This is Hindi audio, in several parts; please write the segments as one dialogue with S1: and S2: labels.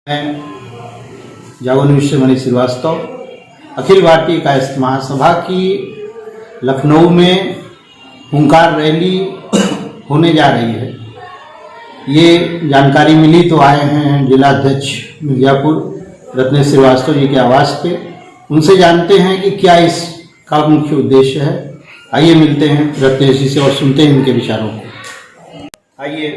S1: मैं जागोन्विष्य मनीष श्रीवास्तव अखिल भारतीय कायस्थ महासभा की लखनऊ में हुंकार रैली होने जा रही है। ये जानकारी मिली तो आए हैं जिला अध्यक्ष मिर्जापुर रत्नेश श्रीवास्तव जी के आवास पे। उनसे जानते हैं कि क्या इसका मुख्य उद्देश्य है। आइए मिलते हैं रत्नेश जी से और सुनते हैं इनके विचारों को। आइए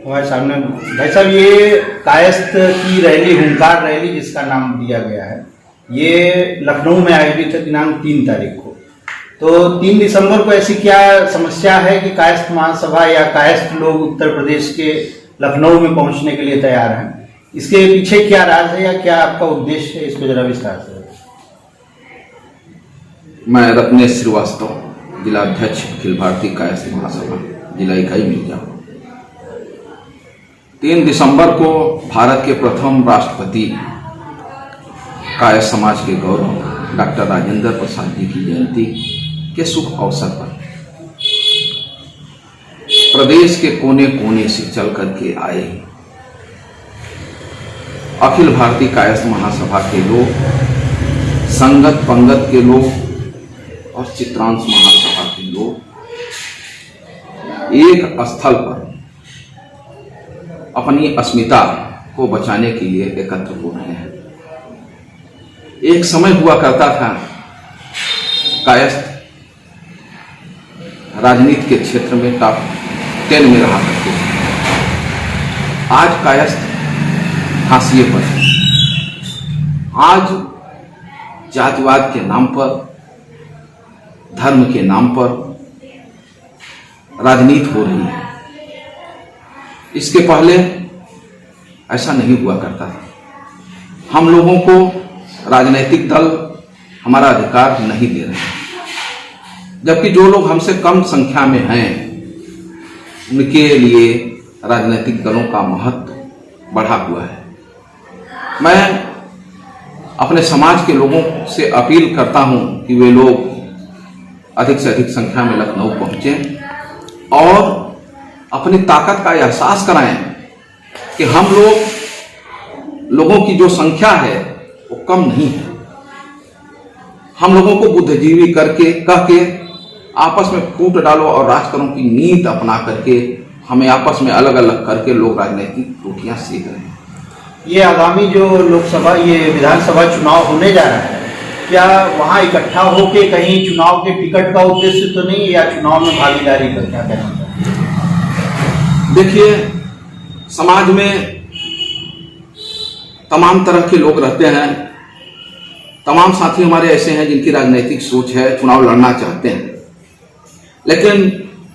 S1: हमारे सामने भाई साहब, ये कायस्थ की रैली हुंकार रैली जिसका नाम दिया गया है, ये लखनऊ में आयोजित है दिनांक 3 तारीख को। तो 3 दिसंबर को ऐसी क्या समस्या है कि कायस्थ महासभा या कायस्थ लोग उत्तर प्रदेश के लखनऊ में पहुंचने के लिए तैयार हैं? इसके पीछे क्या राज है या क्या आपका उद्देश्य है, इसको जरा विस्तार से।
S2: मैं रत्नेश श्रीवास्तव, जिला अध्यक्ष अखिल भारतीय कायस्थ महासभा, जिला इकाई मिर्जापुर। 3 दिसंबर को भारत के प्रथम राष्ट्रपति कायस्थ समाज के गौरव डॉक्टर राजेंद्र प्रसाद जी की जयंती के शुभ अवसर पर प्रदेश के कोने कोने से चल करके आए अखिल भारतीय कायस्थ महासभा के लोग, संगत पंगत के लोग और चित्रांश महासभा के लोग एक स्थल पर अपनी अस्मिता को बचाने के लिए एकत्र हो रहे हैं। एक समय हुआ करता था कायस्थ राजनीति के क्षेत्र में टॉप 10 में रहा करते थे। आज कायस्थ हाशिए पर है। आज जातिवाद के नाम पर, धर्म के नाम पर राजनीति हो रही है। इसके पहले ऐसा नहीं हुआ करता था। हम लोगों को राजनीतिक दल हमारा अधिकार नहीं दे रहे हैं, जबकि जो लोग हमसे कम संख्या में हैं उनके लिए राजनीतिक दलों का महत्व बढ़ा हुआ है। मैं अपने समाज के लोगों से अपील करता हूं कि वे लोग अधिक से अधिक संख्या में लखनऊ पहुंचें और अपनी ताकत का एहसास कराएं कि हम लोगों की जो संख्या है वो कम नहीं है। हम लोगों को बुद्धिजीवी करके कह के आपस में फूट डालो और राजकरों की नीति अपना करके हमें आपस में अलग अलग करके लोग राजनीतिक रोटियां सेक रहे हैं।
S1: ये आगामी जो लोकसभा, ये विधानसभा चुनाव होने जा रहा है, क्या वहां इकट्ठा होके कहीं चुनाव के टिकट का उद्देश्य तो नहीं, या चुनाव में भागीदारी का क्या कहना है?
S2: देखिए, समाज में तमाम तरह के लोग रहते हैं। तमाम साथी हमारे ऐसे हैं जिनकी राजनीतिक सोच है, चुनाव लड़ना चाहते हैं, लेकिन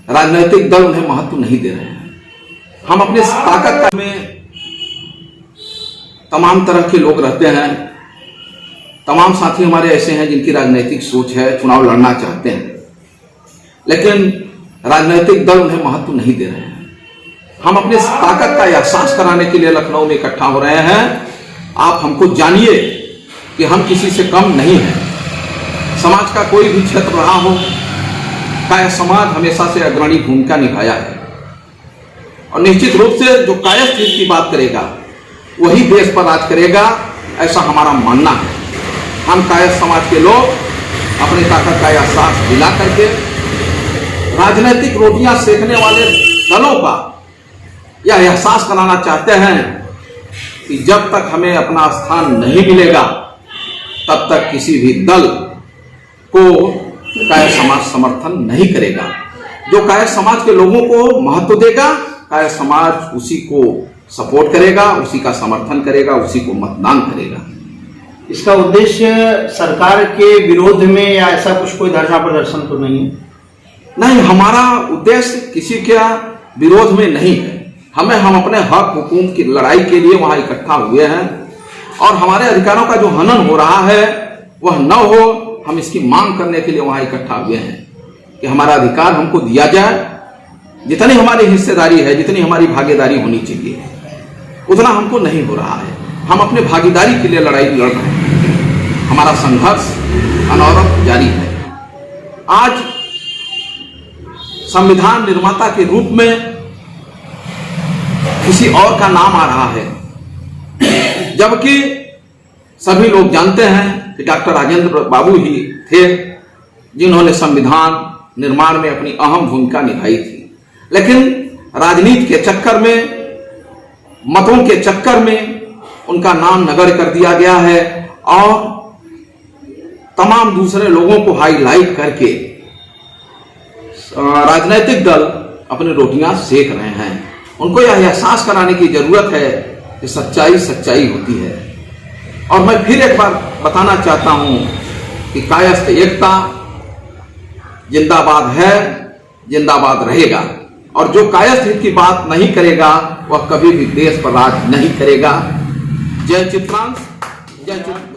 S2: राजनीतिक दल उन्हें महत्व नहीं दे रहे हैं। हम अपने ताकत का में तमाम तरह के लोग रहते हैं। तमाम साथी हमारे ऐसे हैं जिनकी राजनीतिक सोच है, चुनाव लड़ना चाहते हैं, लेकिन राजनीतिक दल उन्हें महत्व नहीं दे रहे हैं। हम अपने ताकत का एहसास कराने के लिए लखनऊ में इकट्ठा हो रहे हैं। आप हमको जानिए कि हम किसी से कम नहीं हैं। समाज का कोई भी क्षेत्र रहा हो, कायस्थ समाज हमेशा से अग्रणी भूमिका निभाया है और निश्चित रूप से जो कायस्थ हित की बात करेगा वही देश पर राज करेगा, ऐसा हमारा मानना है। हम कायस्थ समाज के लोग अपनी ताकत का एहसास दिला करके राजनीतिक रोटियां सेकने वाले दलों का यह एहसास कराना चाहते हैं कि जब तक हमें अपना स्थान नहीं मिलेगा तब तक किसी भी दल को कायस्थ समाज समर्थन नहीं करेगा। जो कायस्थ समाज के लोगों को महत्व देगा, कायस्थ समाज उसी को सपोर्ट करेगा, उसी का समर्थन करेगा, उसी को मतदान करेगा।
S1: इसका उद्देश्य सरकार के विरोध में या ऐसा कुछ कोई धरना प्रदर्शन तो नहीं है?
S2: नहीं, हमारा उद्देश्य किसी के विरोध में नहीं है। हम अपने हक हुकूक की लड़ाई के लिए वहां इकट्ठा हुए हैं और हमारे अधिकारों का जो हनन हो रहा है वह न हो, हम इसकी मांग करने के लिए वहां इकट्ठा हुए हैं कि हमारा अधिकार हमको दिया जाए। जितनी हमारी हिस्सेदारी है, जितनी हमारी भागीदारी होनी चाहिए, उतना हमको नहीं हो रहा है। हम अपने भागीदारी के लिए लड़ाई लड़ रहे हैं। हमारा संघर्ष अनवरत जारी है। आज संविधान निर्माता के रूप में किसी और का नाम आ रहा है जबकि सभी लोग जानते हैं कि डॉक्टर राजेंद्र बाबू ही थे जिन्होंने संविधान निर्माण में अपनी अहम भूमिका निभाई थी। लेकिन राजनीति के चक्कर में, मतों के चक्कर में उनका नाम नगण्य कर दिया गया है और तमाम दूसरे लोगों को हाईलाइट करके राजनीतिक दल अपनी रोटियां सेक रहे हैं। उनको यह एहसास कराने की जरूरत है कि सच्चाई सच्चाई होती है। और मैं फिर एक बार बताना चाहता हूं कि कायस्थ एकता जिंदाबाद है, जिंदाबाद रहेगा। और जो कायस्थ हित की बात नहीं करेगा वह कभी भी देश पर राज नहीं करेगा। जय चित्रांश, जय चित्रांश।